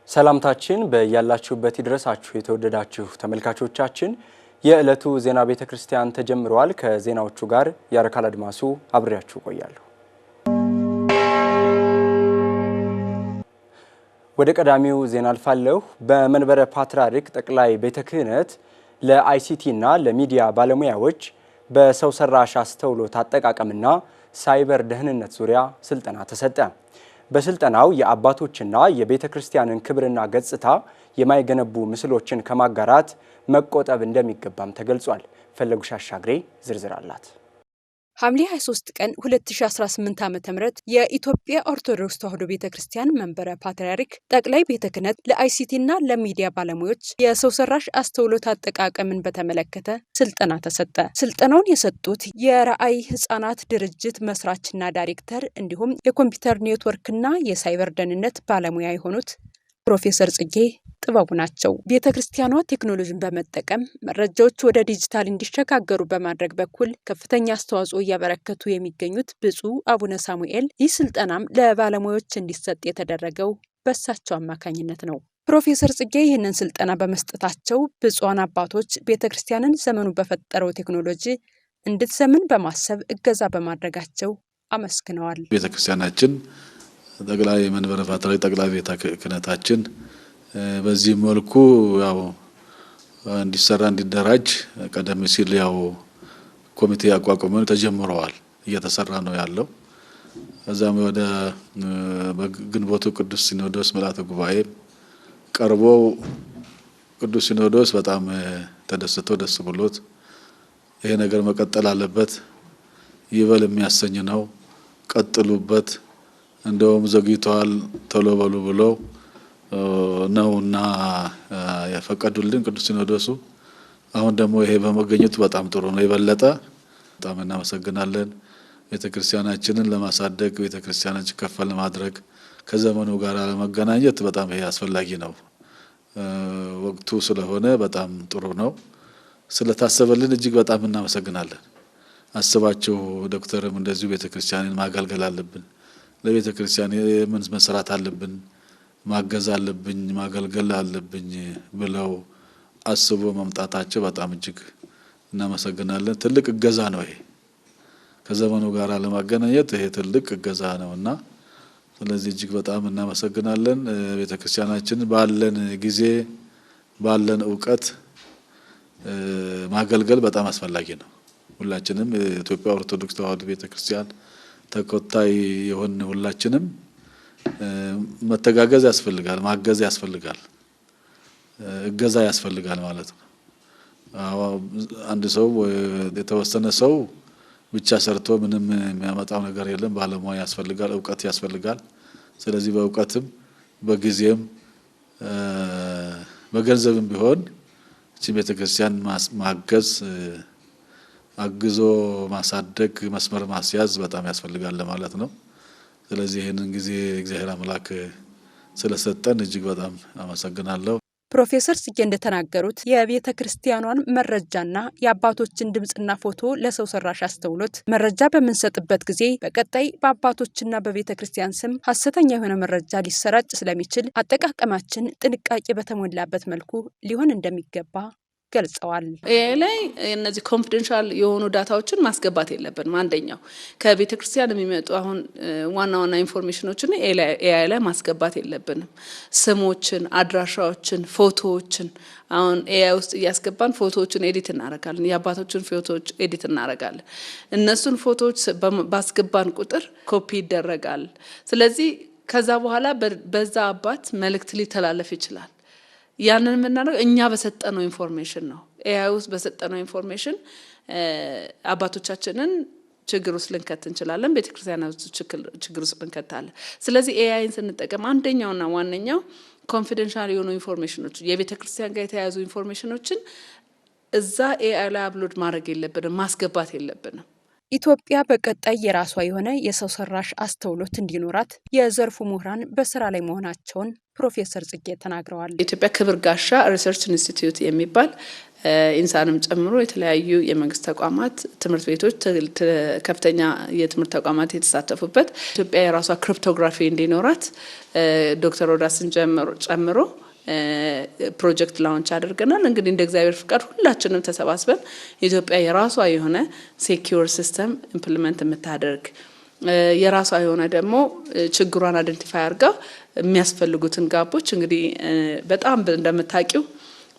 ሰላምታችን በያላችሁበት ይድረሳችሁ የተወደዳችሁ ተመልካቾቻችን የዕለቱ ዜና ቤተክርስቲያን ተጀምሯል። ከዜናዎቹ ጋር ያረካል አድማሱ አብሬያችሁ ቆያለሁ። ወደ ቀዳሚው ዜና አልፋለሁ። በመንበረ ፓትርያርክ ጠቅላይ ቤተ ክህነት ለአይሲቲ እና ለሚዲያ ባለሙያዎች በሰው ሰራሽ አስተውሎት አጠቃቀምና ሳይበር ደህንነት ዙሪያ ስልጠና ተሰጠ። በስልጠናው የአባቶችና የቤተ ክርስቲያንን ክብርና ገጽታ የማይገነቡ ምስሎችን ከማጋራት መቆጠብ እንደሚገባም ተገልጿል። ፈለጉሽ አሻግሬ ዝርዝር አላት። ሐምሌ 23 ቀን 2018 ዓ.ም የኢትዮጵያ ኦርቶዶክስ ተዋሕዶ ቤተክርስቲያን መንበረ ፓትርያርክ ጠቅላይ ቤተ ክህነት ለአይሲቲና ለሚዲያ ባለሙያዎች የሰው ሰራሽ አስተውሎት አጠቃቀምን በተመለከተ ስልጠና ተሰጠ። ስልጠናውን የሰጡት የራእይ ህጻናት ድርጅት መስራችና ዳይሬክተር እንዲሁም የኮምፒውተር ኔትወርክና የሳይበር ደህንነት ባለሙያ የሆኑት ፕሮፌሰር ጽጌ ጥበቡ ናቸው። ቤተክርስቲያኗ ቴክኖሎጂን በመጠቀም መረጃዎች ወደ ዲጂታል እንዲሸጋገሩ በማድረግ በኩል ከፍተኛ አስተዋጽኦ እያበረከቱ የሚገኙት ብፁዕ አቡነ ሳሙኤል ይህ ስልጠናም ለባለሙያዎች እንዲሰጥ የተደረገው በእሳቸው አማካኝነት ነው። ፕሮፌሰር ጽጌ ይህንን ስልጠና በመስጠታቸው ብፁዓን አባቶች ቤተክርስቲያንን ዘመኑ በፈጠረው ቴክኖሎጂ እንድትዘምን በማሰብ እገዛ በማድረጋቸው አመስግነዋል። ቤተክርስቲያናችን ጠቅላይ መንበረ ፓትርያርክ ጠቅላይ ቤተ ክህነታችን በዚህ መልኩ ያው እንዲሰራ እንዲደራጅ ቀደም ሲል ያው ኮሚቴ አቋቁመን ተጀምረዋል፣ እየተሰራ ነው ያለው። እዛም ወደ ግንቦቱ ቅዱስ ሲኖዶስ ምልዓተ ጉባኤ ቀርቦ ቅዱስ ሲኖዶስ በጣም ተደስቶ ደስ ብሎት ይሄ ነገር መቀጠል አለበት፣ ይበል የሚያሰኝ ነው፣ ቀጥሉበት፣ እንደውም ዘግይተዋል ቶሎ በሉ ብለው ነውና ያፈቀዱልን ቅዱስ ሲኖዶሱ። አሁን ደግሞ ይሄ በመገኘቱ በጣም ጥሩ ነው። የበለጠ በጣም እናመሰግናለን። ቤተክርስቲያናችንን ለማሳደግ ቤተክርስቲያናችን ከፍ ለማድረግ ከዘመኑ ጋር ለመገናኘት በጣም ይሄ አስፈላጊ ነው። ወቅቱ ስለሆነ በጣም ጥሩ ነው። ስለታሰበልን እጅግ በጣም እናመሰግናለን። አስባችሁ ዶክተርም እንደዚሁ ቤተክርስቲያንን ማገልገል አለብን፣ ለቤተክርስቲያን ምን መስራት አለብን፣ ማገዝ አለብኝ፣ ማገልገል አለብኝ ብለው አስቦ መምጣታቸው በጣም እጅግ እናመሰግናለን። ትልቅ እገዛ ነው ይሄ ከዘመኑ ጋር ለማገናኘት ይሄ ትልቅ እገዛ ነውና ስለዚህ እጅግ በጣም እናመሰግናለን። ቤተክርስቲያናችን ባለን ጊዜ ባለን ዕውቀት ማገልገል በጣም አስፈላጊ ነው። ሁላችንም የኢትዮጵያ ኦርቶዶክስ ተዋሕዶ ቤተክርስቲያን ተከታይ የሆን ሁላችንም መተጋገዝ ያስፈልጋል፣ ማገዝ ያስፈልጋል፣ እገዛ ያስፈልጋል ማለት ነው። አንድ ሰው የተወሰነ ሰው ብቻ ሰርቶ ምንም የሚያመጣው ነገር የለም። ባለሙያ ያስፈልጋል፣ ዕውቀት ያስፈልጋል። ስለዚህ በዕውቀትም በጊዜም በገንዘብም ቢሆን እቺ ቤተክርስቲያን ማገዝ አግዞ ማሳደግ መስመር ማስያዝ በጣም ያስፈልጋል ማለት ነው። ስለዚህ ይሄንን ጊዜ እግዚአብሔር አምላክ ስለሰጠን እጅግ በጣም አመሰግናለሁ። ፕሮፌሰር ጽጌ እንደተናገሩት የቤተ ክርስቲያኗን መረጃና የአባቶችን ድምጽና ፎቶ ለሰው ሰራሽ አስተውሎት መረጃ በምንሰጥበት ጊዜ በቀጣይ በአባቶችና በቤተ ክርስቲያን ስም ሐሰተኛ የሆነ መረጃ ሊሰራጭ ስለሚችል አጠቃቀማችን ጥንቃቄ በተሞላበት መልኩ ሊሆን እንደሚገባ ገልጸዋል። ላይ እነዚህ ኮንፊደንሻል የሆኑ ዳታዎችን ማስገባት የለብንም። አንደኛው ከቤተ ክርስቲያን የሚመጡ አሁን ዋና ኢንፎርሜሽኖችን ኤአይ ላይ ማስገባት የለብንም። ስሞችን፣ አድራሻዎችን፣ ፎቶዎችን አሁን ኤአይ ውስጥ እያስገባን ፎቶዎችን ኤዲት እናደርጋለን። የአባቶችን ፎቶዎች ኤዲት እናደርጋለን። እነሱን ፎቶዎች ባስገባን ቁጥር ኮፒ ይደረጋል። ስለዚህ ከዛ በኋላ በዛ አባት መልእክት ሊተላለፍ ይችላል። ያንን የምናደርገው እኛ በሰጠነው ኢንፎርሜሽን ነው። ኤአይ ውስጥ በሰጠነው ኢንፎርሜሽን አባቶቻችንን ችግር ውስጥ ልንከት እንችላለን፣ ቤተክርስቲያናችን ችግር ውስጥ ልንከታለን። ስለዚህ ኤአይን ስንጠቀም አንደኛውና ዋነኛው ኮንፊደንሻል የሆኑ ኢንፎርሜሽኖች የቤተክርስቲያን ጋር የተያያዙ ኢንፎርሜሽኖችን እዛ ኤአይ ላይ አፕሎድ ማድረግ የለብንም፣ ማስገባት የለብንም። ኢትዮጵያ በቀጣይ የራሷ የሆነ የሰው ሰራሽ አስተውሎት እንዲኖራት የዘርፉ ምሁራን በስራ ላይ መሆናቸውን ፕሮፌሰር ጽጌ ተናግረዋል። ኢትዮጵያ ክብር ጋሻ ሪሰርች ኢንስቲትዩት የሚባል ኢንሳንም ጨምሮ የተለያዩ የመንግስት ተቋማት፣ ትምህርት ቤቶች፣ ከፍተኛ የትምህርት ተቋማት የተሳተፉበት ኢትዮጵያ የራሷ ክሪፕቶግራፊ እንዲኖራት ዶክተር ሮዳስን ጨምሮ ፕሮጀክት ላውንች አድርገናል። እንግዲህ እንደ እግዚአብሔር ፍቃድ ሁላችንም ተሰባስበን ኢትዮጵያ የራሷ የሆነ ሴኪዩር ሲስተም ኢምፕሊመንት የምታደርግ የራሷ የሆነ ደግሞ ችግሯን አይደንቲፋይ አድርጋ የሚያስፈልጉትን ጋቦች እንግዲህ በጣም እንደምታውቂው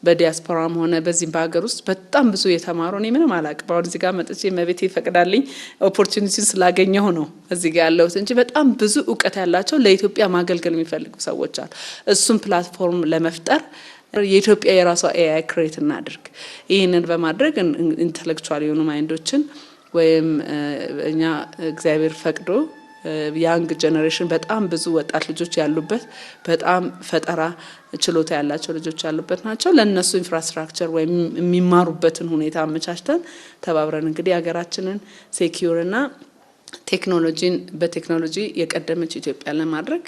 በዲያስፖራም ሆነ በዚህም በሀገር ውስጥ በጣም ብዙ የተማሩ እኔ ምንም አላውቅም። አሁን እዚህ ጋር መጥቼ መቤት ይፈቅዳልኝ ኦፖርቹኒቲን ስላገኘሁ ነው እዚህ ጋር ያለሁት እንጂ በጣም ብዙ እውቀት ያላቸው ለኢትዮጵያ ማገልገል የሚፈልጉ ሰዎች አሉ። እሱም ፕላትፎርም ለመፍጠር የኢትዮጵያ የራሷ ኤአይ ክሬት እናድርግ። ይህንን በማድረግ ኢንተሌክቹዋል የሆኑ ማይንዶችን ወይም እኛ እግዚአብሔር ፈቅዶ ያንግ ጀነሬሽን በጣም ብዙ ወጣት ልጆች ያሉበት በጣም ፈጠራ ችሎታ ያላቸው ልጆች ያሉበት ናቸው። ለነሱ ኢንፍራስትራክቸር ወይም የሚማሩበትን ሁኔታ አመቻችተን ተባብረን እንግዲህ ሀገራችንን ሴኪዩርና ቴክኖሎጂን በቴክኖሎጂ የቀደመች ኢትዮጵያ ለማድረግ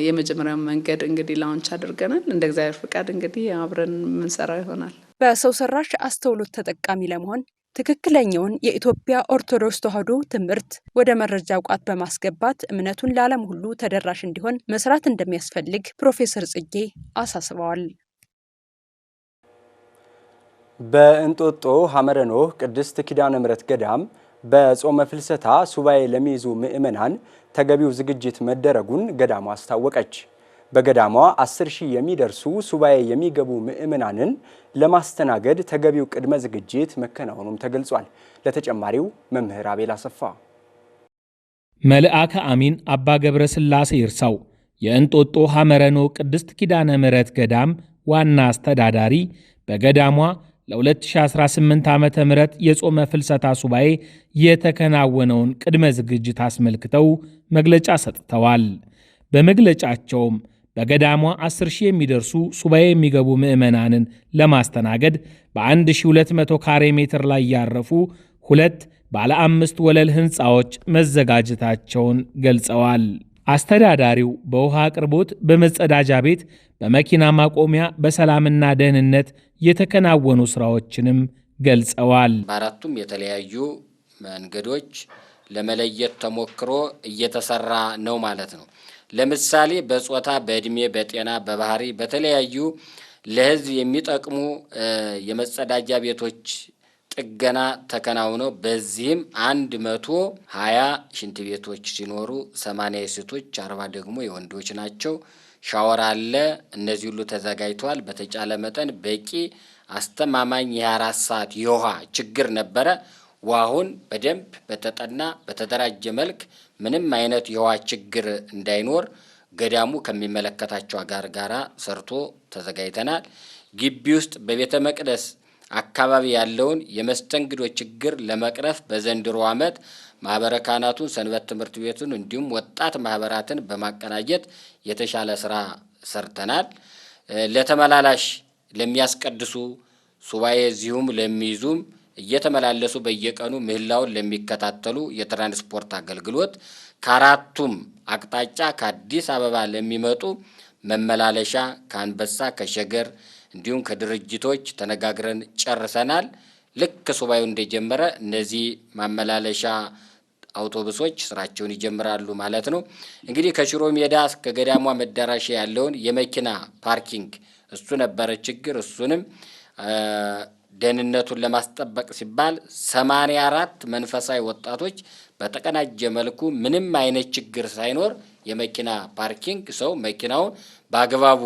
የመጀመሪያው መንገድ እንግዲህ ላውንች አድርገናል። እንደ እግዚአብሔር ፍቃድ እንግዲህ አብረን የምንሰራው ይሆናል። በሰው ሰራሽ አስተውሎት ተጠቃሚ ለመሆን ትክክለኛውን የኢትዮጵያ ኦርቶዶክስ ተዋሕዶ ትምህርት ወደ መረጃ ቋት በማስገባት እምነቱን ለዓለም ሁሉ ተደራሽ እንዲሆን መስራት እንደሚያስፈልግ ፕሮፌሰር ጽጌ አሳስበዋል። በእንጦጦ ሐመረ ኖህ ቅድስት ኪዳነ ምሕረት ገዳም በጾመ ፍልሰታ ሱባኤ ለሚይዙ ምዕመናን ተገቢው ዝግጅት መደረጉን ገዳሟ አስታወቀች። በገዳሟ 10,000 የሚደርሱ ሱባኤ የሚገቡ ምዕመናንን ለማስተናገድ ተገቢው ቅድመ ዝግጅት መከናወኑም ተገልጿል። ለተጨማሪው መምህር አቤል አሰፋ። መልአከ አሚን አባ ገብረ ሥላሴ ይርሳው የእንጦጦ ሐመረ ኖህ ቅድስት ኪዳነ ምሕረት ገዳም ዋና አስተዳዳሪ በገዳሟ ለ2018 ዓመተ ምህረት የጾመ ፍልሰታ ሱባኤ የተከናወነውን ቅድመ ዝግጅት አስመልክተው መግለጫ ሰጥተዋል። በመግለጫቸውም በገዳሟ 10,000 የሚደርሱ ሱባኤ የሚገቡ ምዕመናንን ለማስተናገድ በ1200 ካሬ ሜትር ላይ ያረፉ 2 ባለ 5 ወለል ሕንፃዎች መዘጋጀታቸውን ገልጸዋል። አስተዳዳሪው በውሃ አቅርቦት፣ በመጸዳጃ ቤት፣ በመኪና ማቆሚያ፣ በሰላምና ደህንነት የተከናወኑ ስራዎችንም ገልጸዋል። በአራቱም የተለያዩ መንገዶች ለመለየት ተሞክሮ እየተሰራ ነው ማለት ነው። ለምሳሌ በጾታ፣ በእድሜ፣ በጤና፣ በባህሪ በተለያዩ ለህዝብ የሚጠቅሙ የመጸዳጃ ቤቶች ጥገና ተከናውነው በዚህም 120 ሽንት ቤቶች ሲኖሩ 80 የሴቶች 40 ደግሞ የወንዶች ናቸው። ሻወር አለ። እነዚህ ሁሉ ተዘጋጅተዋል። በተቻለ መጠን በቂ አስተማማኝ የ24 ሰዓት የውሃ ችግር ነበረ። ውሃውን በደንብ በተጠና በተደራጀ መልክ ምንም አይነት የውሃ ችግር እንዳይኖር ገዳሙ ከሚመለከታቸው ጋራ ሰርቶ ተዘጋጅተናል። ግቢ ውስጥ በቤተ መቅደስ አካባቢ ያለውን የመስተንግዶ ችግር ለመቅረፍ በዘንድሮ ዓመት ማህበረ ካህናቱን፣ ሰንበት ትምህርት ቤቱን እንዲሁም ወጣት ማህበራትን በማቀናጀት የተሻለ ስራ ሰርተናል። ለተመላላሽ ለሚያስቀድሱ ሱባኤ እዚሁም ለሚይዙም እየተመላለሱ በየቀኑ ምህላውን ለሚከታተሉ የትራንስፖርት አገልግሎት ከአራቱም አቅጣጫ ከአዲስ አበባ ለሚመጡ መመላለሻ ከአንበሳ ከሸገር እንዲሁም ከድርጅቶች ተነጋግረን ጨርሰናል። ልክ ሱባኤው እንደጀመረ እነዚህ ማመላለሻ አውቶቡሶች ስራቸውን ይጀምራሉ ማለት ነው። እንግዲህ ከሽሮ ሜዳ እስከ ገዳሟ መዳረሻ ያለውን የመኪና ፓርኪንግ እሱ ነበረ ችግር። እሱንም ደህንነቱን ለማስጠበቅ ሲባል 84 መንፈሳዊ ወጣቶች በተቀናጀ መልኩ ምንም አይነት ችግር ሳይኖር የመኪና ፓርኪንግ ሰው መኪናውን በአግባቡ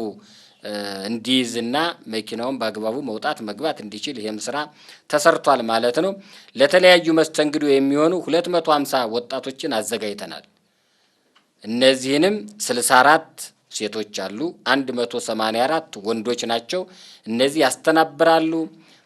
እንዲይዝና መኪናውን በአግባቡ መውጣት መግባት እንዲችል ይሄም ስራ ተሰርቷል ማለት ነው። ለተለያዩ መስተንግዶ የሚሆኑ 250 ወጣቶችን አዘጋጅተናል። እነዚህንም 64 ሴቶች አሉ፣ 184 ወንዶች ናቸው። እነዚህ ያስተናብራሉ።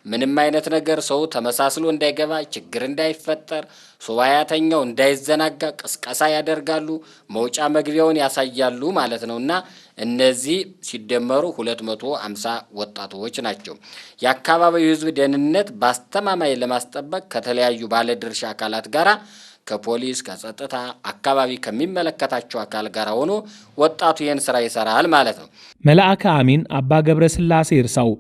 ምንም አይነት ነገር ሰው ተመሳስሎ እንዳይገባ፣ ችግር እንዳይፈጠር፣ ሱባኤተኛው እንዳይዘናጋ ቅስቀሳ ያደርጋሉ፣ መውጫ መግቢያውን ያሳያሉ ማለት ነውና እነዚህ ሲደመሩ 250 ወጣቶች ናቸው። የአካባቢው ህዝብ ደህንነት በአስተማማኝ ለማስጠበቅ ከተለያዩ ባለድርሻ አካላት ጋራ ከፖሊስ ከጸጥታ አካባቢ ከሚመለከታቸው አካል ጋር ሆኖ ወጣቱ ይህን ስራ ይሰራል ማለት ነው። መልአከ አሚን አባ ገብረስላሴ ይርሳው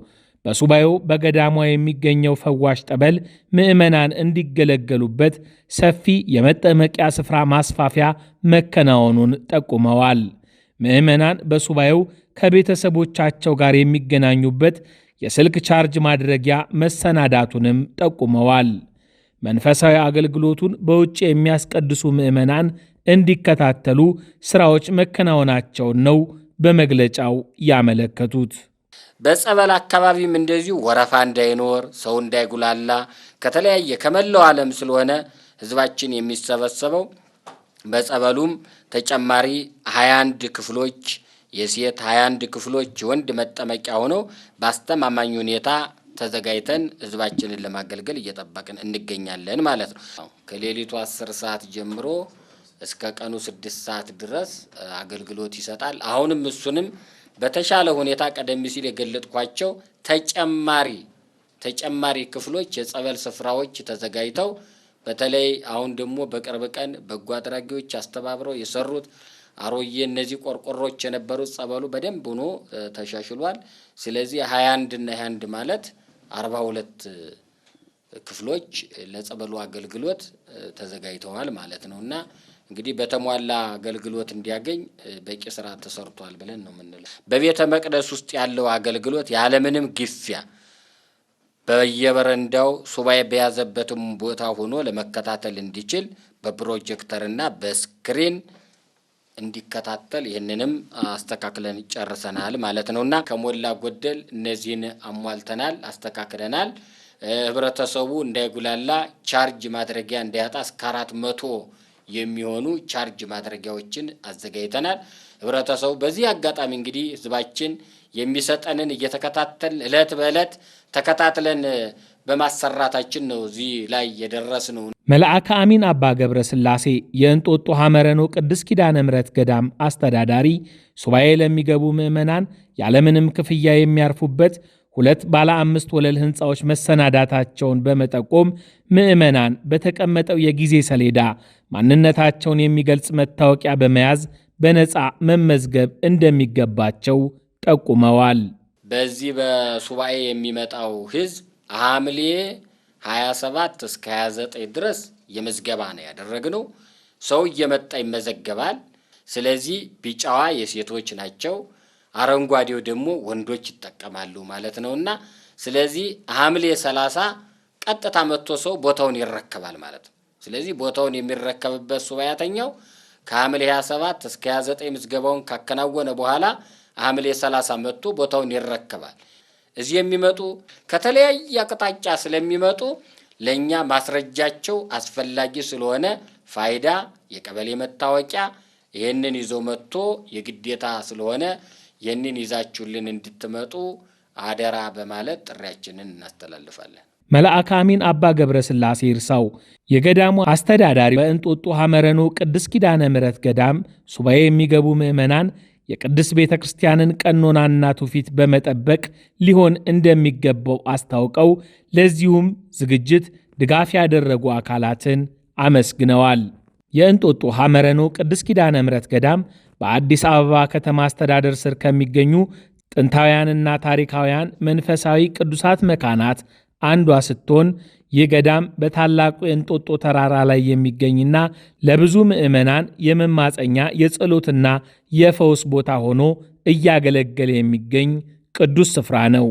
በሱባኤው በገዳሟ የሚገኘው ፈዋሽ ጠበል ምዕመናን እንዲገለገሉበት ሰፊ የመጠመቂያ ስፍራ ማስፋፊያ መከናወኑን ጠቁመዋል። ምዕመናን በሱባኤው ከቤተሰቦቻቸው ጋር የሚገናኙበት የስልክ ቻርጅ ማድረጊያ መሰናዳቱንም ጠቁመዋል። መንፈሳዊ አገልግሎቱን በውጭ የሚያስቀድሱ ምዕመናን እንዲከታተሉ ስራዎች መከናወናቸውን ነው በመግለጫው ያመለከቱት። በጸበል አካባቢም እንደዚሁ ወረፋ እንዳይኖር፣ ሰው እንዳይጉላላ ከተለያየ ከመላው ዓለም ስለሆነ ህዝባችን የሚሰበሰበው በጸበሉም ተጨማሪ 21 ክፍሎች የሴት 21 ክፍሎች ወንድ መጠመቂያ ሆነው በአስተማማኝ ሁኔታ ተዘጋጅተን ህዝባችንን ለማገልገል እየጠበቅን እንገኛለን ማለት ነው። ከሌሊቱ 10 ሰዓት ጀምሮ እስከ ቀኑ 6 ሰዓት ድረስ አገልግሎት ይሰጣል። አሁንም እሱንም በተሻለ ሁኔታ ቀደም ሲል የገለጥኳቸው ተጨማሪ ክፍሎች የጸበል ስፍራዎች ተዘጋጅተው በተለይ አሁን ደግሞ በቅርብ ቀን በጎ አድራጊዎች አስተባብረው የሰሩት አሮዬ እነዚህ ቆርቆሮች የነበሩት ጸበሉ በደንብ ሆኖ ተሻሽሏል። ስለዚህ 21 እና 21 ማለት 42 ክፍሎች ለጸበሉ አገልግሎት ተዘጋጅተዋል ማለት ነውና እንግዲህ በተሟላ አገልግሎት እንዲያገኝ በቂ ስራ ተሰርቷል ብለን ነው የምንለው። በቤተ መቅደስ ውስጥ ያለው አገልግሎት ያለምንም ግፊያ በየበረንዳው ሱባኤ በያዘበትም ቦታ ሆኖ ለመከታተል እንዲችል በፕሮጀክተርና በስክሪን እንዲከታተል ይህንንም አስተካክለን ጨርሰናል ማለት ነውና ከሞላ ጎደል እነዚህን አሟልተናል፣ አስተካክለናል። ህብረተሰቡ እንዳይጉላላ ቻርጅ ማድረጊያ እንዳያጣ እስከ 400 የሚሆኑ ቻርጅ ማድረጊያዎችን አዘጋጅተናል። ህብረተሰቡ በዚህ አጋጣሚ እንግዲህ ህዝባችን የሚሰጠንን እየተከታተል እለት በእለት ተከታትለን በማሰራታችን ነው እዚህ ላይ የደረስነው። መልአከ አሚን አባ ገብረስላሴ የእንጦጦ ሐመረኖ ቅድስት ኪዳነ ምሕረት ገዳም አስተዳዳሪ ሱባኤ ለሚገቡ ምዕመናን ያለምንም ክፍያ የሚያርፉበት 2 ባለ 5 ወለል ህንፃዎች መሰናዳታቸውን በመጠቆም ምዕመናን በተቀመጠው የጊዜ ሰሌዳ ማንነታቸውን የሚገልጽ መታወቂያ በመያዝ በነፃ መመዝገብ እንደሚገባቸው ጠቁመዋል። በዚህ በሱባኤ የሚመጣው ህዝብ ሐምሌ 27 እስከ 29 ድረስ የመዝገባ ነው ያደረግነው። ሰው እየመጣ ይመዘገባል። ስለዚህ ቢጫዋ የሴቶች ናቸው፣ አረንጓዴው ደግሞ ወንዶች ይጠቀማሉ ማለት ነውና ስለዚህ ሐምሌ 30 ቀጥታ መጥቶ ሰው ቦታውን ይረከባል ማለት ነው። ስለዚህ ቦታውን የሚረከብበት ሱባኤተኛው ከሐምሌ 27 እስከ 29 ምዝገባውን ካከናወነ በኋላ ሐምሌ 30 መጥቶ ቦታውን ይረከባል። እዚህ የሚመጡ ከተለያየ አቅጣጫ ስለሚመጡ ለኛ ማስረጃቸው አስፈላጊ ስለሆነ ፋይዳ የቀበሌ መታወቂያ ይሄንን ይዞ መጥቶ የግዴታ ስለሆነ ይሄንን ይዛችሁልን እንድትመጡ አደራ በማለት ጥሪያችንን እናስተላልፋለን። መልአከ አሚን አባ ገብረስላሴ ይርሳው የገዳሙ አስተዳዳሪ በእንጦጦ ሐመረኖ ቅድስት ኪዳነ ምሕረት ገዳም ሱባኤ የሚገቡ ምዕመናን የቅድስት ቤተ ክርስቲያንን ቀኖናና ትውፊት በመጠበቅ ሊሆን እንደሚገባው አስታውቀው ለዚሁም ዝግጅት ድጋፍ ያደረጉ አካላትን አመስግነዋል። የእንጦጦ ሐመረኖ ቅድስት ኪዳነ ምሕረት ገዳም በአዲስ አበባ ከተማ አስተዳደር ስር ከሚገኙ ጥንታውያንና ታሪካውያን መንፈሳዊ ቅዱሳት መካናት አንዷ ስትሆን ይህ ገዳም በታላቁ የእንጦጦ ተራራ ላይ የሚገኝና ለብዙ ምዕመናን የመማፀኛ የጸሎትና የፈውስ ቦታ ሆኖ እያገለገለ የሚገኝ ቅዱስ ስፍራ ነው።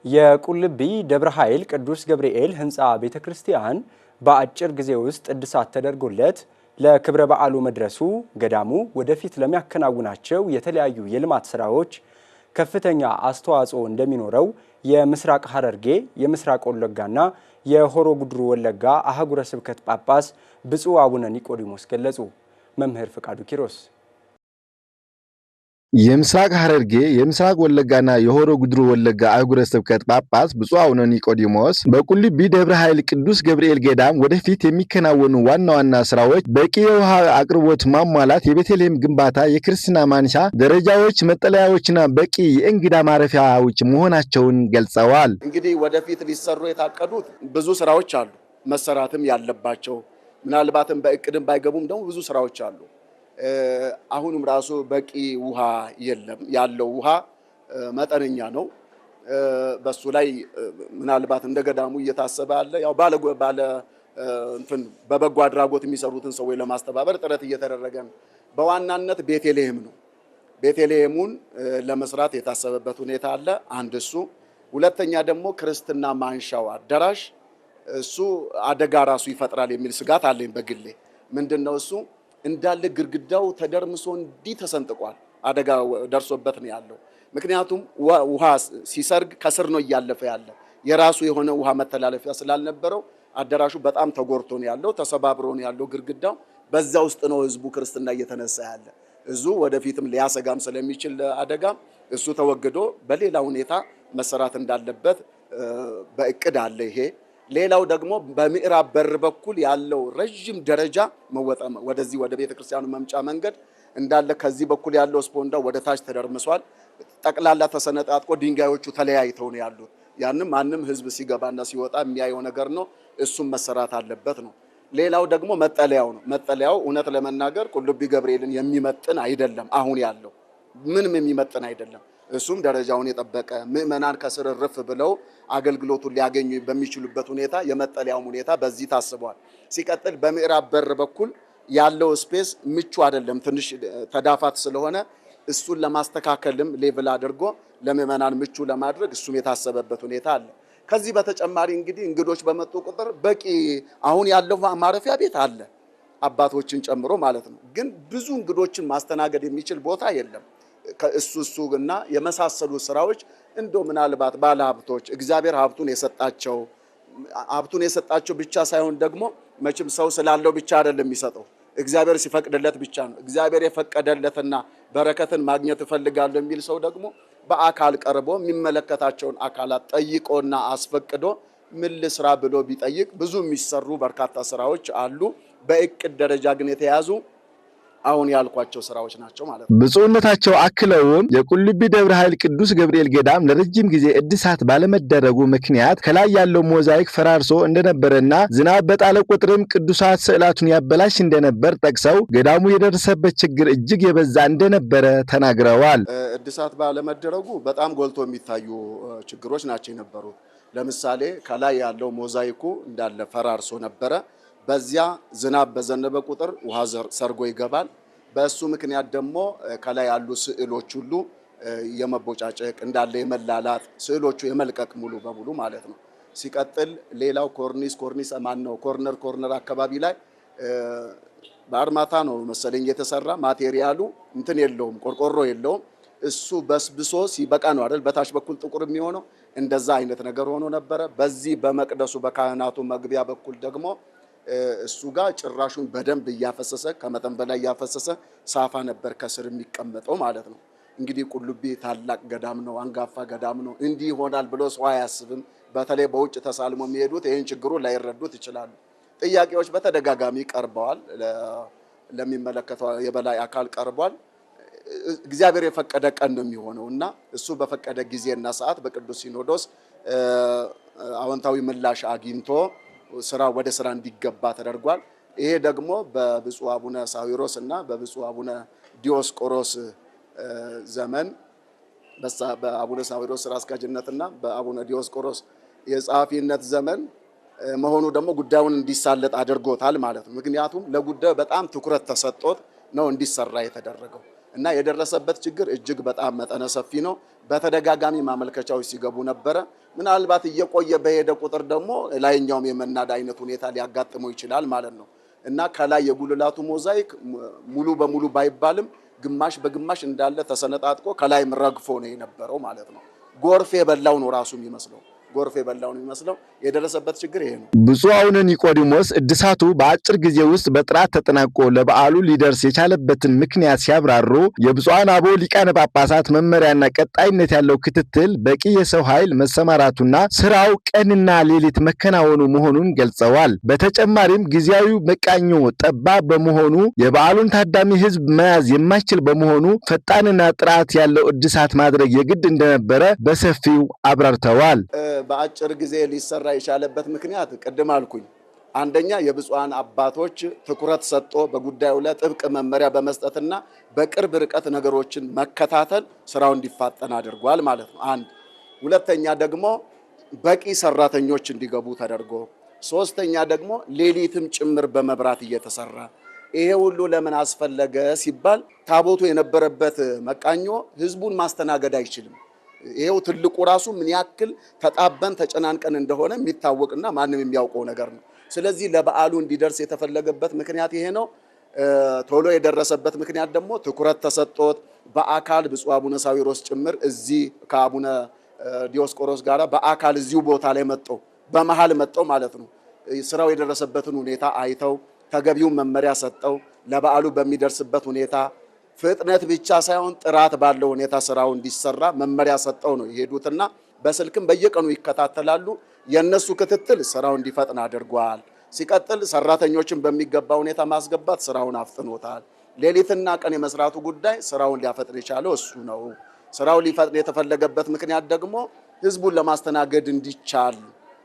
የቁልቢ ደብረ ኃይል ቅዱስ ገብርኤል ሕንፃ ቤተ ክርስቲያን በአጭር ጊዜ ውስጥ እድሳት ተደርጎለት ለክብረ በዓሉ መድረሱ ገዳሙ ወደፊት ለሚያከናውናቸው የተለያዩ የልማት ስራዎች ከፍተኛ አስተዋጽኦ እንደሚኖረው የምስራቅ ሐረርጌ፣ የምስራቅ ወለጋና የሆሮ ጉድሩ ወለጋ አህጉረ ስብከት ጳጳስ ብፁዕ አቡነ ኒቆዲሞስ ገለጹ። መምህር ፍቃዱ ኪሮስ የምስራቅ ሐረርጌ የምስራቅ ወለጋና የሆሮ ጉድሩ ወለጋ አህጉረ ስብከት ጳጳስ ብፁዕ አቡነ ኒቆዲሞስ በቁልቢ ደብረ ኃይል ቅዱስ ገብርኤል ገዳም ወደፊት የሚከናወኑ ዋና ዋና ስራዎች በቂ የውሃ አቅርቦት ማሟላት፣ የቤተልሔም ግንባታ፣ የክርስትና ማንሻ ደረጃዎች፣ መጠለያዎችና በቂ የእንግዳ ማረፊያዎች መሆናቸውን ገልጸዋል። እንግዲህ ወደፊት ሊሰሩ የታቀዱት ብዙ ስራዎች አሉ፣ መሰራትም ያለባቸው ምናልባትም በእቅድም ባይገቡም ደግሞ ብዙ ስራዎች አሉ። አሁንም ራሱ በቂ ውሃ የለም፣ ያለው ውሃ መጠነኛ ነው። በሱ ላይ ምናልባት እንደ ገዳሙ እየታሰበ አለ። ያው ባለ እንትን በበጎ አድራጎት የሚሰሩትን ሰዎች ለማስተባበር ጥረት እየተደረገ ነው። በዋናነት ቤተልሔም ነው። ቤተልሔሙን ለመስራት የታሰበበት ሁኔታ አለ። አንድ እሱ፣ ሁለተኛ ደግሞ ክርስትና ማንሻው አዳራሽ እሱ አደጋ ራሱ ይፈጥራል የሚል ስጋት አለኝ በግሌ። ምንድነው እሱ እንዳለ ግርግዳው ተደርምሶ እንዲህ ተሰንጥቋል። አደጋ ደርሶበት ነው ያለው። ምክንያቱም ውሃ ሲሰርግ ከስር ነው እያለፈ ያለ። የራሱ የሆነ ውሃ መተላለፊያ ስላልነበረው አዳራሹ በጣም ተጎርቶ ነው ያለው፣ ተሰባብሮ ነው ያለው ግርግዳው። በዛ ውስጥ ነው ህዝቡ ክርስትና እየተነሳ ያለ። እዙ ወደፊትም ሊያሰጋም ስለሚችል አደጋ እሱ ተወግዶ በሌላ ሁኔታ መሰራት እንዳለበት በእቅድ አለ ይሄ። ሌላው ደግሞ በምዕራብ በር በኩል ያለው ረጅም ደረጃ መወጠም ወደዚህ ወደ ቤተክርስቲያኑ መምጫ መንገድ እንዳለ ከዚህ በኩል ያለው ስፖንዳ ወደ ታች ተደርምሷል። ጠቅላላ ተሰነጣጥቆ ድንጋዮቹ ተለያይተው ነው ያሉት። ያንም ማንም ህዝብ ሲገባና ሲወጣ የሚያየው ነገር ነው። እሱም መሰራት አለበት ነው። ሌላው ደግሞ መጠለያው ነው። መጠለያው እውነት ለመናገር ቁልቢ ገብርኤልን የሚመጥን አይደለም። አሁን ያለው ምንም የሚመጥን አይደለም። እሱም ደረጃውን የጠበቀ ምእመናን ከስር ርፍ ብለው አገልግሎቱን ሊያገኙ በሚችሉበት ሁኔታ የመጠለያውም ሁኔታ በዚህ ታስቧል። ሲቀጥል በምዕራብ በር በኩል ያለው ስፔስ ምቹ አይደለም፣ ትንሽ ተዳፋት ስለሆነ እሱን ለማስተካከልም ሌቭል አድርጎ ለምእመናን ምቹ ለማድረግ እሱም የታሰበበት ሁኔታ አለ። ከዚህ በተጨማሪ እንግዲህ እንግዶች በመጡ ቁጥር በቂ አሁን ያለው ማረፊያ ቤት አለ፣ አባቶችን ጨምሮ ማለት ነው። ግን ብዙ እንግዶችን ማስተናገድ የሚችል ቦታ የለም። ከእሱና የመሳሰሉ ስራዎች እንዶ ምናልባት ባለ ሀብቶች እግዚአብሔር ሀብቱን የሰጣቸው ብቻ ሳይሆን ደግሞ መቼም ሰው ስላለው ብቻ አይደለም የሚሰጠው፣ እግዚአብሔር ሲፈቅድለት ብቻ ነው። እግዚአብሔር የፈቀደለትና በረከትን ማግኘት እፈልጋለሁ የሚል ሰው ደግሞ በአካል ቀርቦ የሚመለከታቸውን አካላት ጠይቆና አስፈቅዶ ምን ልስራ ብሎ ቢጠይቅ ብዙ የሚሰሩ በርካታ ስራዎች አሉ። በእቅድ ደረጃ ግን የተያዙ አሁን ያልኳቸው ስራዎች ናቸው ማለት ነው። ብፁዕነታቸው አክለውም የቁልቢ ደብረ ኃይል ቅዱስ ገብርኤል ገዳም ለረጅም ጊዜ እድሳት ባለመደረጉ ምክንያት ከላይ ያለው ሞዛይክ ፈራርሶ እንደነበረና ዝናብ በጣለ ቁጥርም ቅዱሳት ስዕላቱን ያበላሽ እንደነበር ጠቅሰው ገዳሙ የደረሰበት ችግር እጅግ የበዛ እንደነበረ ተናግረዋል። እድሳት ባለመደረጉ በጣም ጎልቶ የሚታዩ ችግሮች ናቸው የነበሩት። ለምሳሌ ከላይ ያለው ሞዛይኩ እንዳለ ፈራርሶ ነበረ። በዚያ ዝናብ በዘነበ ቁጥር ውሃ ሰርጎ ይገባል። በሱ ምክንያት ደግሞ ከላይ ያሉ ስዕሎች ሁሉ የመቦጫጨቅ እንዳለ የመላላት ስዕሎቹ የመልቀቅ ሙሉ በሙሉ ማለት ነው። ሲቀጥል ሌላው ኮርነር አካባቢ ላይ በአርማታ ነው መሰለኝ የተሰራ ማቴሪያሉ እንትን የለውም፣ ቆርቆሮ የለውም። እሱ በስብሶ ሲበቃ ነው አይደል በታች በኩል ጥቁር የሚሆነው። እንደዛ አይነት ነገር ሆኖ ነበረ። በዚህ በመቅደሱ በካህናቱ መግቢያ በኩል ደግሞ እሱ ጋር ጭራሹን በደንብ እያፈሰሰ ከመጠን በላይ እያፈሰሰ ሳፋ ነበር ከስር የሚቀመጠው ማለት ነው። እንግዲህ ቁልቢ ታላቅ ገዳም ነው፣ አንጋፋ ገዳም ነው። እንዲህ ይሆናል ብሎ ሰው አያስብም። በተለይ በውጭ ተሳልሞ የሚሄዱት ይህን ችግሩን ላይረዱት ይችላሉ። ጥያቄዎች በተደጋጋሚ ቀርበዋል፣ ለሚመለከተው የበላይ አካል ቀርቧል። እግዚአብሔር የፈቀደ ቀን ነው የሚሆነው እና እሱ በፈቀደ ጊዜና ሰዓት በቅዱስ ሲኖዶስ አዎንታዊ ምላሽ አግኝቶ ወደ ስራ እንዲገባ ተደርጓል። ይሄ ደግሞ በብፁዕ አቡነ ሳዊሮስ እና በብፁዕ አቡነ ዲዮስቆሮስ ዘመን በአቡነ ሳዊሮስ ስራ አስኪያጅነትና በአቡነ ዲዮስቆሮስ የጸሐፊነት ዘመን መሆኑ ደግሞ ጉዳዩን እንዲሳለጥ አድርጎታል ማለት ነው። ምክንያቱም ለጉዳዩ በጣም ትኩረት ተሰጥቶት ነው እንዲሰራ የተደረገው እና የደረሰበት ችግር እጅግ በጣም መጠነ ሰፊ ነው። በተደጋጋሚ ማመልከቻዎች ሲገቡ ነበረ። ምናልባት እየቆየ በሄደ ቁጥር ደግሞ ላይኛውም የመናድ አይነት ሁኔታ ሊያጋጥመው ይችላል ማለት ነው እና ከላይ የጉልላቱ ሞዛይክ ሙሉ በሙሉ ባይባልም ግማሽ በግማሽ እንዳለ ተሰነጣጥቆ ከላይም ረግፎ ነው የነበረው ማለት ነው። ጎርፍ የበላው ነው ራሱ የሚመስለው። ጎርፍ የበላው ነው የሚመስለው። የደረሰበት ችግር ይሄ ነው። ብፁዕ አቡነ ኒቆዲሞስ እድሳቱ በአጭር ጊዜ ውስጥ በጥራት ተጠናቆ ለበዓሉ ሊደርስ የቻለበትን ምክንያት ሲያብራሩ የብፁዓን አበው ሊቃነ ጳጳሳት መመሪያና ቀጣይነት ያለው ክትትል፣ በቂ የሰው ኃይል መሰማራቱና ስራው ቀንና ሌሊት መከናወኑ መሆኑን ገልጸዋል። በተጨማሪም ጊዜያዊው መቃኞ ጠባብ በመሆኑ የበዓሉን ታዳሚ ህዝብ መያዝ የማይችል በመሆኑ ፈጣንና ጥራት ያለው እድሳት ማድረግ የግድ እንደነበረ በሰፊው አብራርተዋል። በአጭር ጊዜ ሊሰራ የቻለበት ምክንያት ቅድም አልኩኝ። አንደኛ የብፁዓን አባቶች ትኩረት ሰጥቶ በጉዳዩ ላይ ጥብቅ መመሪያ በመስጠትና በቅርብ ርቀት ነገሮችን መከታተል ስራው እንዲፋጠን አድርጓል ማለት ነው። አንድ ሁለተኛ ደግሞ በቂ ሰራተኞች እንዲገቡ ተደርጎ፣ ሶስተኛ ደግሞ ሌሊትም ጭምር በመብራት እየተሰራ። ይሄ ሁሉ ለምን አስፈለገ ሲባል ታቦቱ የነበረበት መቃኞ ህዝቡን ማስተናገድ አይችልም። ይሄው ትልቁ ራሱ ምን ያክል ተጣበን ተጨናንቀን እንደሆነ የሚታወቅና ማንም የሚያውቀው ነገር ነው። ስለዚህ ለበዓሉ እንዲደርስ የተፈለገበት ምክንያት ይሄ ነው። ቶሎ የደረሰበት ምክንያት ደግሞ ትኩረት ተሰጥቶት በአካል ብፁዕ አቡነ ሳዊሮስ ጭምር እዚህ ከአቡነ ዲዮስቆሮስ ጋራ በአካል እዚሁ ቦታ ላይ መጥተው በመሃል መጥተው ማለት ነው ስራው የደረሰበትን ሁኔታ አይተው ተገቢውን መመሪያ ሰጠው ለበዓሉ በሚደርስበት ሁኔታ ፍጥነት ብቻ ሳይሆን ጥራት ባለው ሁኔታ ስራው እንዲሰራ መመሪያ ሰጠው ነው የሄዱትና በስልክም በየቀኑ ይከታተላሉ። የነሱ ክትትል ስራው እንዲፈጥን አድርጓል። ሲቀጥል ሰራተኞችን በሚገባ ሁኔታ ማስገባት ስራውን አፍጥኖታል። ሌሊትና ቀን የመስራቱ ጉዳይ ስራውን ሊያፈጥን የቻለው እሱ ነው። ስራው ሊፈጥን የተፈለገበት ምክንያት ደግሞ ህዝቡን ለማስተናገድ እንዲቻል።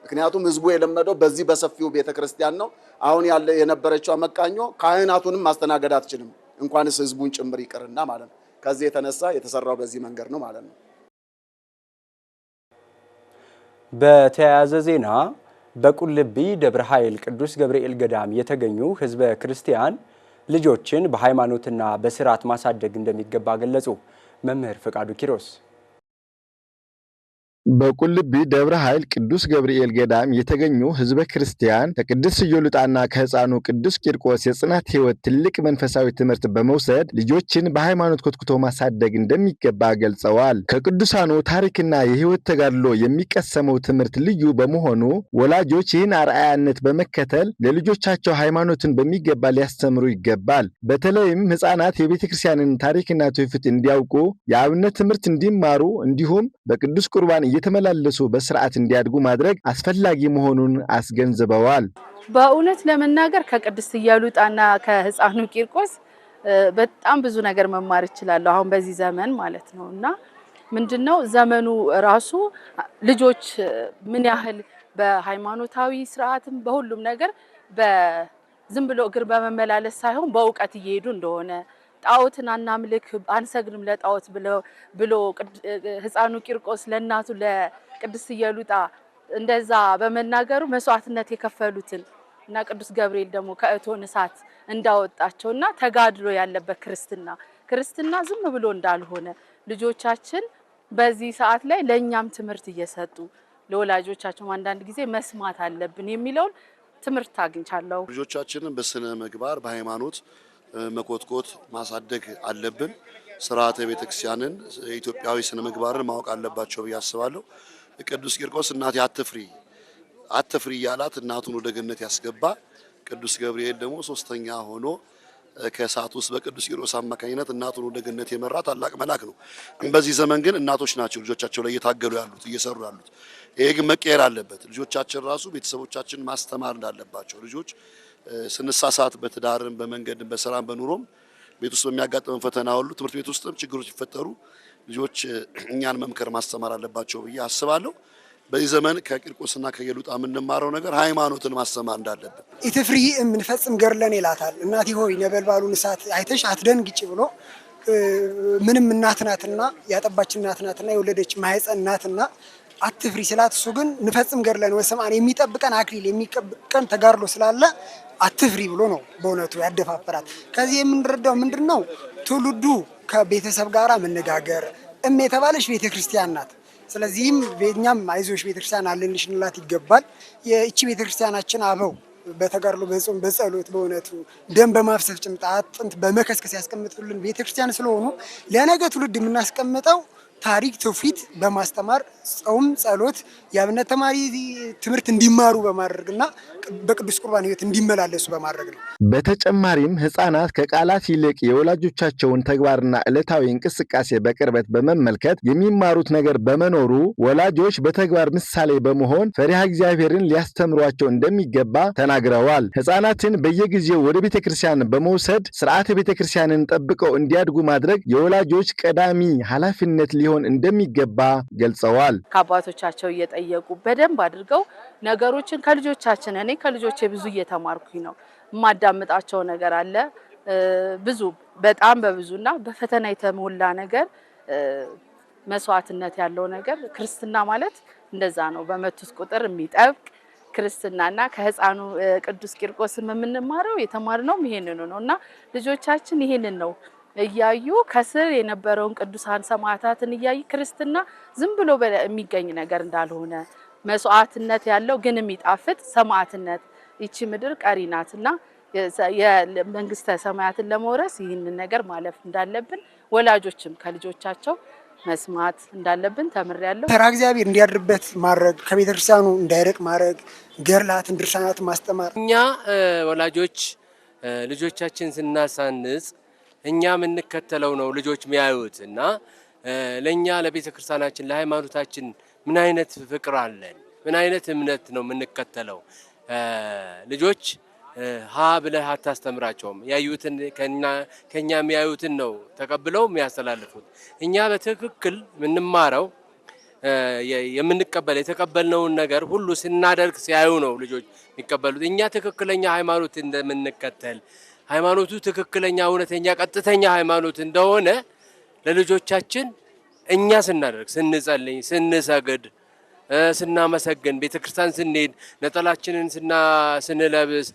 ምክንያቱም ህዝቡ የለመደው በዚህ በሰፊው ቤተክርስቲያን ነው። አሁን የነበረችው መቃኞ ካህናቱንም ማስተናገድ አትችልም፣ እንኳንስ ህዝቡን ጭምር ይቅርና ማለት ነው። ከዚህ የተነሳ የተሰራው በዚህ መንገድ ነው ማለት ነው። በተያያዘ ዜና በቁልቢ ደብረ ኃይል ቅዱስ ገብርኤል ገዳም የተገኙ ህዝበ ክርስቲያን ልጆችን በሃይማኖትና በስርዓት ማሳደግ እንደሚገባ ገለጹ። መምህር ፈቃዱ ኪሮስ በቁልቢ ደብረ ኃይል ቅዱስ ገብርኤል ገዳም የተገኙ ህዝበ ክርስቲያን ከቅድስት ኢዮልጣና ከህፃኑ ቅዱስ ቂርቆስ የጽናት ህይወት ትልቅ መንፈሳዊ ትምህርት በመውሰድ ልጆችን በሃይማኖት ኮትኩቶ ማሳደግ እንደሚገባ ገልጸዋል። ከቅዱሳኑ ታሪክና የህይወት ተጋድሎ የሚቀሰመው ትምህርት ልዩ በመሆኑ ወላጆች ይህን አርአያነት በመከተል ለልጆቻቸው ሃይማኖትን በሚገባ ሊያስተምሩ ይገባል። በተለይም ህፃናት የቤተክርስቲያንን ታሪክና ትውፊት እንዲያውቁ፣ የአብነት ትምህርት እንዲማሩ እንዲሁም በቅዱስ ቁርባን እየተመላለሱ በስርዓት እንዲያድጉ ማድረግ አስፈላጊ መሆኑን አስገንዝበዋል። በእውነት ለመናገር ከቅድስት ኢዮልጣና ከህፃኑ ቂርቆስ በጣም ብዙ ነገር መማር ይችላል አሁን በዚህ ዘመን ማለት ነውና ምንድነው ዘመኑ ራሱ ልጆች ምን ያህል በሃይማኖታዊ ስርዓትም በሁሉም ነገር በዝም ብሎ እግር በመመላለስ ሳይሆን በእውቀት እየሄዱ እንደሆነ ጣዖትን አናምልክ አንሰግድም ለጣዖት ብሎ ህፃኑ ቂርቆስ ለእናቱ ለቅድስት ኢዮልጣ እንደዛ በመናገሩ መስዋዕትነት የከፈሉትን እና ቅዱስ ገብርኤል ደግሞ ከእቶን እሳት እንዳወጣቸውና ተጋድሎ ያለበት ክርስትና ዝም ብሎ እንዳልሆነ ልጆቻችን በዚህ ሰዓት ላይ ለኛም ትምህርት እየሰጡ ለወላጆቻቸው አንዳንድ ጊዜ መስማት አለብን የሚለውን ትምህርት አግኝቻለሁ። ልጆቻችንን በስነ ምግባር በሃይማኖት መኮትኮት ማሳደግ አለብን። ስርዓተ ቤተክርስቲያንን ኢትዮጵያዊ ስነ ምግባርን ማወቅ አለባቸው ብዬ አስባለሁ። ቅዱስ ቂርቆስ እናቴ አትፍሪ ያላት እናቱን ወደ ገነት ያስገባ፣ ቅዱስ ገብርኤል ደግሞ ሶስተኛ ሆኖ ከእሳት ውስጥ በቅዱስ ቂርቆስ አማካኝነት እናቱን ወደ ገነት የመራ ታላቅ መልአክ ነው። በዚህ ዘመን ግን እናቶች ናቸው ልጆቻቸው ላይ እየታገሉ ያሉት እየሰሩ ያሉት። ይሄ ግን መቀየር አለበት። ልጆቻችን ራሱ ቤተሰቦቻችን ማስተማር እንዳለባቸው ልጆች ስንሳሳት በትዳርም በመንገድም በስራም በኑሮም ቤት ውስጥ በሚያጋጥመን ፈተና ሁሉ ትምህርት ቤት ውስጥም ችግሮች ሲፈጠሩ ልጆች እኛን መምከር ማስተማር አለባቸው ብዬ አስባለሁ። በዚህ ዘመን ከቂርቆስና ከኢዮልጣ የምንማረው ነገር ሃይማኖትን ማስተማር እንዳለብን። ኢትፍሪ እምንፈጽም ገርለን ይላታል። እናቴ ሆይ ነበልባሉን እሳት አይተሽ አትደንግጪ ብሎ ምንም እናት ናትና ያጠባች እናት ናትና የወለደች ማህፀን ናትና አትፍሪ ስላት እሱ ግን ንፈጽም ገርለን ወሰማን የሚጠብቀን አክሊል የሚጠብቀን ተጋድሎ ስላለ አትፍሪ ብሎ ነው በእውነቱ ያደፋፈራት። ከዚህ የምንረዳው ምንድነው? ትውልዱ ከቤተሰብ ጋር መነጋገር የተባለች ቤተክርስቲያን ናት። ስለዚህም በእኛም አይዞሽ ቤተክርስቲያን አለንሽ እንላት ይገባል። የእቺ ቤተክርስቲያናችን አበው በተጋድሎ በጾም በጸሎት በእውነቱ ደም በማፍሰስ ጭምጣ አጥንት በመከስከስ ያስቀምጡልን ቤተክርስቲያን ስለሆኑ ለነገ ትውልድ የምናስቀምጠው ታሪክ ትውፊት በማስተማር ጾም፣ ጸሎት፣ የአብነት ተማሪ ትምህርት እንዲማሩ በማድረግና በቅዱስ ቁርባን ሕይወት እንዲመላለሱ በማድረግ ነው። በተጨማሪም ህፃናት ከቃላት ይልቅ የወላጆቻቸውን ተግባርና ዕለታዊ እንቅስቃሴ በቅርበት በመመልከት የሚማሩት ነገር በመኖሩ ወላጆች በተግባር ምሳሌ በመሆን ፈሪሃ እግዚአብሔርን ሊያስተምሯቸው እንደሚገባ ተናግረዋል። ህፃናትን በየጊዜው ወደ ቤተክርስቲያን በመውሰድ ስርዓተ ቤተክርስቲያንን ጠብቀው እንዲያድጉ ማድረግ የወላጆች ቀዳሚ ኃላፊነት ሊሆን እንደሚገባ ገልጸዋል። ከአባቶቻቸው እየጠየቁ በደንብ አድርገው ነገሮችን ከልጆቻችን እኔ ከልጆቼ ብዙ እየተማርኩኝ ነው። የማዳምጣቸው ነገር አለ ብዙ በጣም በብዙና በፈተና የተሞላ ነገር መስዋዕትነት ያለው ነገር ክርስትና ማለት እንደዛ ነው። በመቱት ቁጥር የሚጠብቅ ክርስትናና ከህፃኑ ቅዱስ ቂርቆስም የምንማረው የተማርነው ይሄንን ነውና ልጆቻችን ይሄንን ነው እያዩ ከስር የነበረውን ቅዱሳን ሰማዕታትን እያዩ ክርስትና ዝም ብሎ የሚገኝ ነገር እንዳልሆነ መስዋዕትነት ያለው ግን የሚጣፍጥ ሰማዕትነት ይቺ ምድር ቀሪ ናትና የመንግስተ ሰማያትን ለመውረስ ይህንን ነገር ማለፍ እንዳለብን ወላጆችም ከልጆቻቸው መስማት እንዳለብን ተምሬያለሁ። ፈሪሃ እግዚአብሔር እንዲያድርበት ማድረግ፣ ከቤተክርስቲያኑ እንዳይርቅ ማድረግ፣ ገድላትን ድርሳናትን ማስተማር። እኛ ወላጆች ልጆቻችን ስናሳንጽ እኛ የምንከተለው ነው ልጆች የሚያዩት እና ለኛ ለቤተክርስቲያናችን ለሃይማኖታችን ምን አይነት ፍቅር አለን፣ ምን አይነት እምነት ነው የምንከተለው። ልጆች ሀ ብለህ አታስተምራቸውም። ያዩትን ከኛ የሚያዩትን ነው ተቀብለው የሚያስተላልፉት። እኛ በትክክል የምንማረው የተቀበልነውን ነገር ሁሉ ስናደርግ ሲያዩ ነው ልጆች የሚቀበሉት። እኛ ትክክለኛ ሃይማኖት እንደምንከተል ሃይማኖቱ ትክክለኛ እውነተኛ ቀጥተኛ ሃይማኖት እንደሆነ ለልጆቻችን እኛ ስናደርግ፣ ስንጸልይ፣ ስንሰግድ፣ ስናመሰግን፣ ቤተክርስቲያን ስንሄድ፣ ነጠላችንን ስንለብስ፣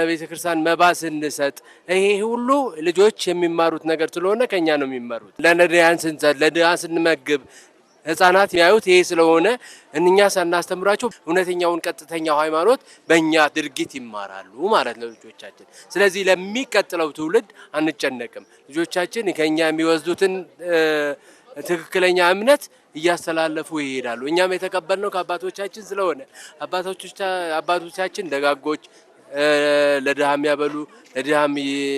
ቤተክርስቲያን መባ ስንሰጥ ይሄ ሁሉ ልጆች የሚማሩት ነገር ስለሆነ ከኛ ነው የሚማሩት። ለነዳያን ስንሰጥ፣ ለድሃ ስንመግብ ህፃናት የሚያዩት ይሄ ስለሆነ እኛ ሳናስተምራቸው እውነተኛውን ቀጥተኛው ሃይማኖት በእኛ ድርጊት ይማራሉ ማለት ነው ልጆቻችን። ስለዚህ ለሚቀጥለው ትውልድ አንጨነቅም። ልጆቻችን ከኛ የሚወስዱትን ትክክለኛ እምነት እያስተላለፉ ይሄዳሉ። እኛም የተቀበልነው ከአባቶቻችን ስለሆነ አባቶቻችን ደጋጎች፣ ለድሃ የሚያበሉ ለድሃ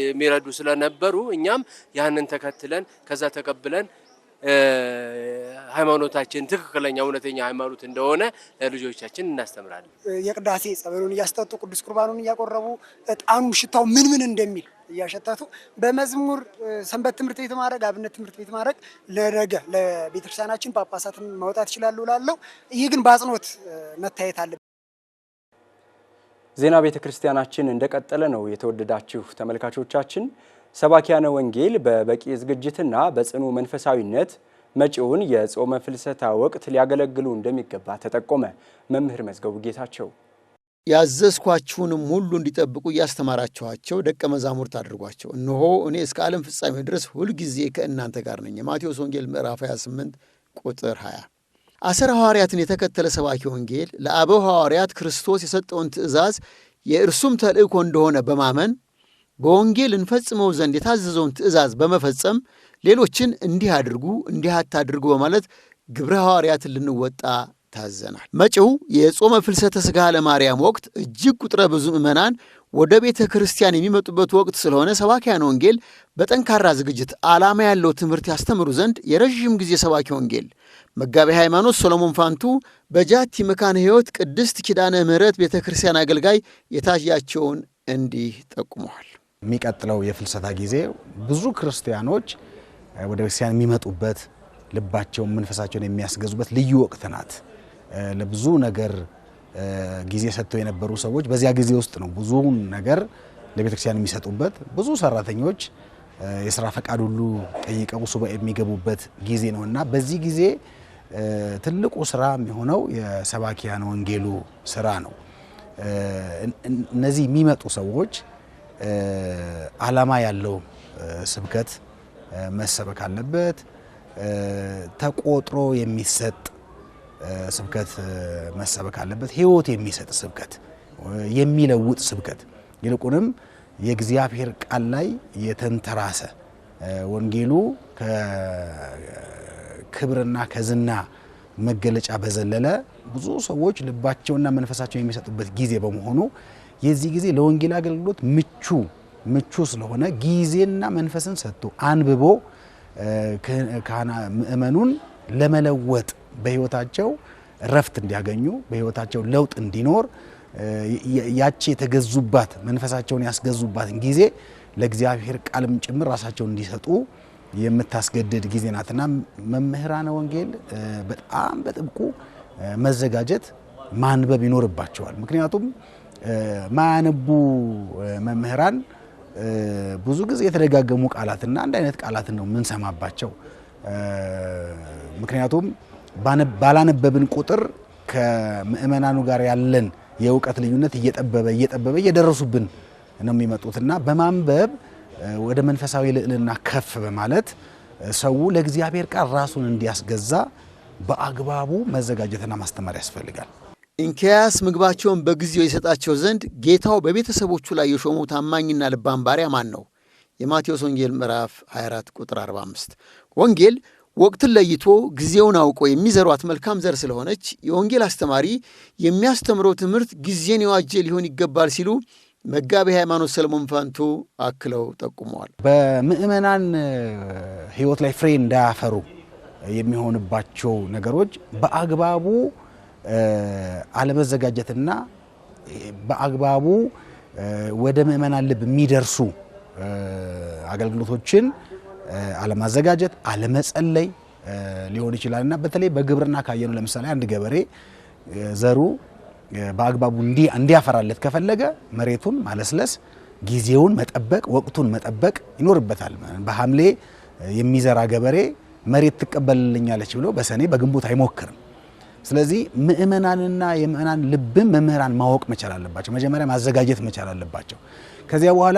የሚረዱ ስለነበሩ እኛም ያንን ተከትለን ከዛ ተቀብለን ሃይማኖታችን ትክክለኛ እውነተኛ ሃይማኖት እንደሆነ ለልጆቻችን እናስተምራለን። የቅዳሴ ጸበሉን እያስጠጡ ቅዱስ ቁርባኑን እያቆረቡ እጣኑ ሽታው ምን እንደሚል እያሸተቱ በመዝሙር ሰንበት ትምህርት ቤት ማድረግ፣ አብነት ትምህርት ቤት ማድረግ ለነገ ለቤተክርስቲያናችን ጳጳሳትን ማውጣት ይችላሉ እላለሁ። ይህ ግን በአጽንኦት መታየት አለ። ዜና ቤተክርስቲያናችን እንደቀጠለ ነው። የተወደዳችሁ ተመልካቾቻችን ሰባኪያነ ወንጌል በበቂ ዝግጅትና በጽኑ መንፈሳዊነት መጪውን የጾመ ፍልሰታ ወቅት ሊያገለግሉ እንደሚገባ ተጠቆመ። መምህር መዝገቡ ጌታቸው ያዘዝኳችሁንም ሁሉ እንዲጠብቁ እያስተማራችኋቸው ደቀ መዛሙርት አድርጓቸው፣ እነሆ እኔ እስከ ዓለም ፍጻሜ ድረስ ሁልጊዜ ከእናንተ ጋር ነኝ። የማቴዎስ ወንጌል ምዕራፍ 28 ቁጥር 20። አሰረ ሐዋርያትን የተከተለ ሰባኪ ወንጌል ለአበው ሐዋርያት ክርስቶስ የሰጠውን ትእዛዝ የእርሱም ተልእኮ እንደሆነ በማመን በወንጌል እንፈጽመው ዘንድ የታዘዘውን ትእዛዝ በመፈጸም ሌሎችን እንዲህ አድርጉ እንዲህ አታድርጉ በማለት ግብረ ሐዋርያትን ልንወጣ ታዘናል። መጪው የጾመ ፍልሰተ ሥጋ ለማርያም ወቅት እጅግ ቁጥረ ብዙ ምዕመናን ወደ ቤተ ክርስቲያን የሚመጡበት ወቅት ስለሆነ ሰባኪያነ ወንጌል በጠንካራ ዝግጅት ዓላማ ያለው ትምህርት ያስተምሩ ዘንድ የረዥም ጊዜ ሰባኪ ወንጌል መጋቤ ሃይማኖት ሰሎሞን ፋንቱ በጃቲ መካነ ሕይወት ቅድስት ኪዳነ ምሕረት ቤተ ክርስቲያን አገልጋይ የታያቸውን እንዲህ ጠቁመዋል። የሚቀጥለው የፍልሰታ ጊዜ ብዙ ክርስቲያኖች ወደ ክርስቲያን የሚመጡበት ልባቸውን መንፈሳቸውን የሚያስገዙበት ልዩ ወቅት ናት። ለብዙ ነገር ጊዜ ሰጥተው የነበሩ ሰዎች በዚያ ጊዜ ውስጥ ነው ብዙ ነገር ለቤተክርስቲያን የሚሰጡበት። ብዙ ሰራተኞች የሥራ ፈቃድ ሁሉ ጠይቀው ሱባኤ የሚገቡበት ጊዜ ነውና በዚህ ጊዜ ትልቁ ስራ የሚሆነው የሰባኪያነ ወንጌሉ ስራ ነው። እነዚህ የሚመጡ ሰዎች ዓላማ ያለው ስብከት መሰበክ አለበት። ተቆጥሮ የሚሰጥ ስብከት መሰበክ አለበት። ሕይወት የሚሰጥ ስብከት፣ የሚለውጥ ስብከት፣ ይልቁንም የእግዚአብሔር ቃል ላይ የተንተራሰ ወንጌሉ ከክብርና ከዝና መገለጫ በዘለለ ብዙ ሰዎች ልባቸውና መንፈሳቸው የሚሰጡበት ጊዜ በመሆኑ የዚህ ጊዜ ለወንጌል አገልግሎት ምቹ ስለሆነ ጊዜና መንፈስን ሰጥቶ አንብቦ ምእመኑን ለመለወጥ በህይወታቸው ረፍት እንዲያገኙ በህይወታቸው ለውጥ እንዲኖር ያቺ የተገዙባት መንፈሳቸውን ያስገዙባትን ጊዜ ለእግዚአብሔር ቃልም ጭምር ራሳቸውን እንዲሰጡ የምታስገድድ ጊዜ ናትና መምህራነ ወንጌል በጣም በጥብቁ መዘጋጀት ማንበብ ይኖርባቸዋል። ምክንያቱም ማያነቡ መምህራን ብዙ ጊዜ የተደጋገሙ ቃላትና አንድ አይነት ቃላትን ነው የምንሰማባቸው። ምክንያቱም ባላነበብን ቁጥር ከምእመናኑ ጋር ያለን የእውቀት ልዩነት እየጠበበ እየደረሱብን ነው የሚመጡትና በማንበብ ወደ መንፈሳዊ ልዕልና ከፍ በማለት ሰው ለእግዚአብሔር ቃል ራሱን እንዲያስገዛ በአግባቡ መዘጋጀትና ማስተማር ያስፈልጋል። እንኪያስ ምግባቸውን በጊዜው ይሰጣቸው ዘንድ ጌታው በቤተሰቦቹ ላይ የሾመው ታማኝና ልባም ባሪያ ማን ነው? የማቴዎስ ወንጌል ምዕራፍ 24 ቁጥር 45። ወንጌል ወቅትን ለይቶ ጊዜውን አውቆ የሚዘሯት መልካም ዘር ስለሆነች የወንጌል አስተማሪ የሚያስተምረው ትምህርት ጊዜን የዋጀ ሊሆን ይገባል ሲሉ መጋቤ ሃይማኖት ሰለሞን ፋንቱ አክለው ጠቁመዋል። በምእመናን ሕይወት ላይ ፍሬ እንዳያፈሩ የሚሆንባቸው ነገሮች በአግባቡ አለመዘጋጀትና በአግባቡ ወደ ምእመናን ልብ የሚደርሱ አገልግሎቶችን አለማዘጋጀት፣ አለመጸለይ ሊሆን ይችላልና በተለይ በግብርና ካየኑ ለምሳሌ አንድ ገበሬ ዘሩ በአግባቡ እንዲያፈራለት ከፈለገ መሬቱን ማለስለስ፣ ጊዜውን መጠበቅ፣ ወቅቱን መጠበቅ ይኖርበታል። በሐምሌ የሚዘራ ገበሬ መሬት ትቀበልልኛለች ብሎ በሰኔ በግንቦት አይሞክርም። ስለዚህ ምእመናንና የምእመናን ልብም መምህራን ማወቅ መቻል አለባቸው። መጀመሪያ ማዘጋጀት መቻል አለባቸው። ከዚያ በኋላ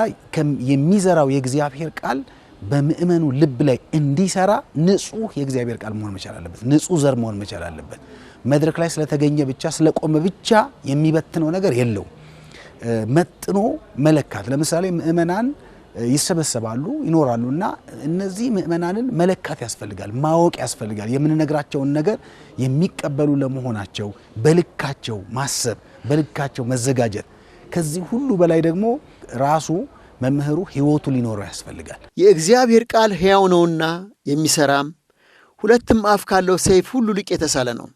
የሚዘራው የእግዚአብሔር ቃል በምእመኑ ልብ ላይ እንዲሰራ ንጹህ የእግዚአብሔር ቃል መሆን መቻል አለበት። ንጹህ ዘር መሆን መቻል አለበት። መድረክ ላይ ስለተገኘ ብቻ ስለቆመ ብቻ የሚበትነው ነገር የለው። መጥኖ መለካት። ለምሳሌ ምእመናን ይሰበሰባሉ ይኖራሉና እነዚህ ምእመናንን መለካት ያስፈልጋል፣ ማወቅ ያስፈልጋል። የምንነግራቸውን ነገር የሚቀበሉ ለመሆናቸው በልካቸው ማሰብ፣ በልካቸው መዘጋጀት። ከዚህ ሁሉ በላይ ደግሞ ራሱ መምህሩ ሕይወቱ ሊኖረው ያስፈልጋል። የእግዚአብሔር ቃል ሕያው ነውና የሚሰራም ሁለትም አፍ ካለው ሰይፍ ሁሉ ልቅ የተሳለ ነው፣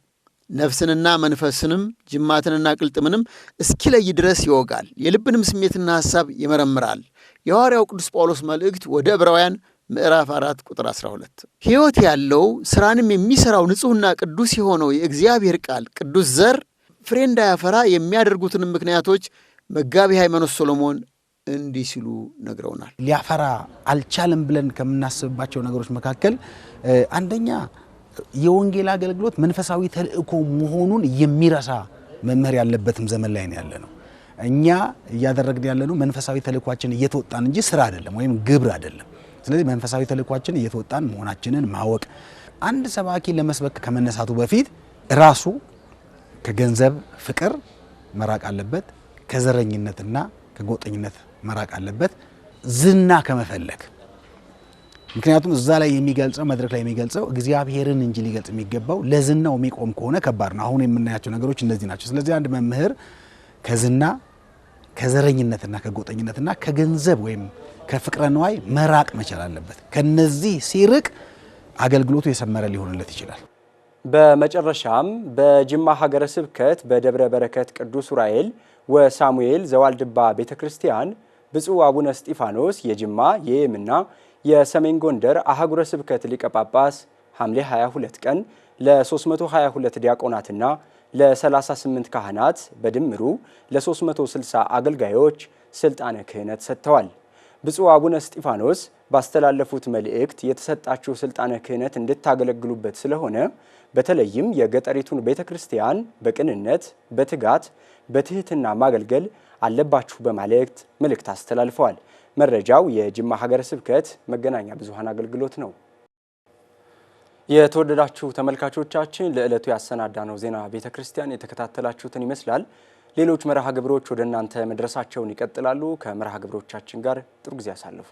ነፍስንና መንፈስንም ጅማትንና ቅልጥምንም እስኪለይ ድረስ ይወጋል፣ የልብንም ስሜትና ሐሳብ ይመረምራል። የሐዋርያው ቅዱስ ጳውሎስ መልእክት ወደ ዕብራውያን ምዕራፍ 4 ቁጥር 12። ሕይወት ያለው ሥራንም የሚሠራው ንጹሕና ቅዱስ የሆነው የእግዚአብሔር ቃል ቅዱስ ዘር ፍሬ እንዳያፈራ የሚያደርጉትንም ምክንያቶች መጋቤ ሃይማኖት ሰሎሞን እንዲህ ሲሉ ነግረውናል። ሊያፈራ አልቻለም ብለን ከምናስብባቸው ነገሮች መካከል አንደኛ የወንጌል አገልግሎት መንፈሳዊ ተልእኮ መሆኑን የሚረሳ መምህር ያለበትም ዘመን ላይ ያለ ነው። እኛ እያደረግን ያለነው መንፈሳዊ ተልእኳችን እየተወጣን እንጂ ስራ አይደለም ወይም ግብር አይደለም። ስለዚህ መንፈሳዊ ተልእኳችን እየተወጣን መሆናችንን ማወቅ፣ አንድ ሰባኪ ለመስበክ ከመነሳቱ በፊት ራሱ ከገንዘብ ፍቅር መራቅ አለበት፣ ከዘረኝነትና ከጎጠኝነት መራቅ አለበት፣ ዝና ከመፈለግ። ምክንያቱም እዛ ላይ የሚገልጸው መድረክ ላይ የሚገልጸው እግዚአብሔርን እንጂ ሊገልጽ የሚገባው ለዝናው የሚቆም ከሆነ ከባድ ነው። አሁን የምናያቸው ነገሮች እነዚህ ናቸው። ስለዚህ አንድ መምህር ከዝና ከዘረኝነትና ከጎጠኝነትና ከገንዘብ ወይም ከፍቅረ ነዋይ መራቅ መቻል አለበት። ከነዚህ ሲርቅ አገልግሎቱ የሰመረ ሊሆንለት ይችላል። በመጨረሻም በጅማ ሀገረ ስብከት በደብረ በረከት ቅዱስ ዑራኤል ወሳሙኤል ዘዋልድባ ቤተክርስቲያን ብፁዕ አቡነ እስጢፋኖስ የጅማ የየምና የሰሜን ጎንደር አህጉረ ስብከት ሊቀ ጳጳስ ሐምሌ 22 ቀን ለ322 ዲያቆናትና ለ38 ካህናት በድምሩ ለ360 አገልጋዮች ስልጣነ ክህነት ሰጥተዋል። ብፁዕ አቡነ እስጢፋኖስ ባስተላለፉት መልእክት የተሰጣችሁ ስልጣነ ክህነት እንድታገለግሉበት ስለሆነ በተለይም የገጠሪቱን ቤተክርስቲያን በቅንነት፣ በትጋት፣ በትህትና ማገልገል አለባችሁ በማለት መልእክት አስተላልፈዋል። መረጃው የጅማ ሀገረ ስብከት መገናኛ ብዙሃን አገልግሎት ነው። የተወደዳችሁ ተመልካቾቻችን ለዕለቱ ያሰናዳነው ዜና ቤተክርስቲያን የተከታተላችሁትን ይመስላል። ሌሎች መርሃ ግብሮች ወደ እናንተ መድረሳቸውን ይቀጥላሉ። ከመርሃ ግብሮቻችን ጋር ጥሩ ጊዜ ያሳልፉ።